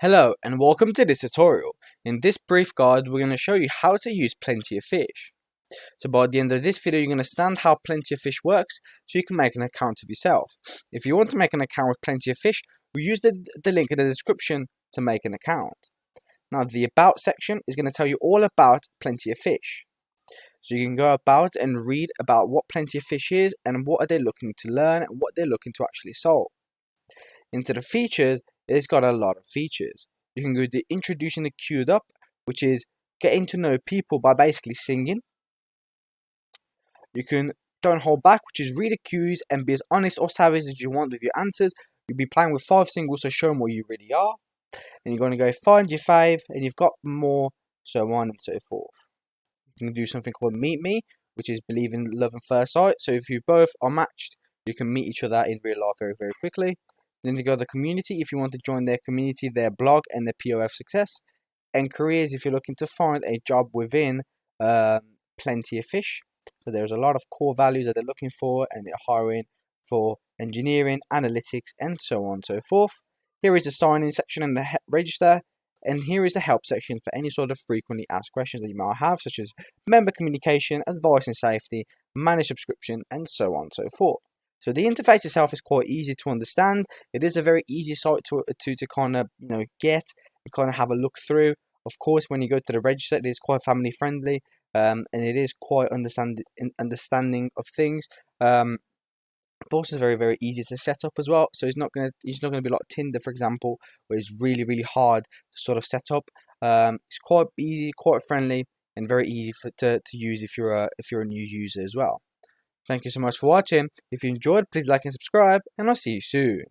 Hello and welcome to this tutorial. In this brief guide, we're going to show you how to use Plenty of Fish. So by the end of this video, you're going to understand how Plenty of Fish works so you can make an account of yourself. If you want to make an account with Plenty of Fish, we'll use the link in the description to make an account. Now the About section is going to tell you all about Plenty of Fish. So you can go about and read about what Plenty of Fish is and what are they looking to learn and what they're looking to actually solve. Into the features, it's got a lot of features. You can go to introducing the queued up, which is getting to know people by basically singing. You can don't hold back, which is read the cues and be as honest or savage as you want with your answers. You'll be playing with 5 singles, so show them what you really are. And you're going to go find your fave, and you've got more, so on and so forth. You can do something called Meet Me, which is believe in love at first sight. So if you both are matched, you can meet each other in real life very, very quickly. Then you go to the community if you want to join their community, their blog, and their POF success. And careers if you're looking to find a job within Plenty of Fish. So there's a lot of core values that they're looking for, and they're hiring for engineering, analytics, and so on and so forth. Here is the sign-in section and the register. And here is the help section for any sort of frequently asked questions that you might have, such as member communication, advice and safety, manage subscription, and so on and so forth. So the interface itself is quite easy to understand. It is a very easy site to kind of get and kind of have a look through. Of course, when you go to the register, it is quite family friendly, and it is quite understanding of things. But also very, very easy to set up as well. So it's not gonna be like Tinder, for example, where it's really, really hard to sort of set up. It's quite easy, quite friendly, and very easy to use if you're a new user as well. Thank you so much for watching. If you enjoyed, please like and subscribe, and I'll see you soon.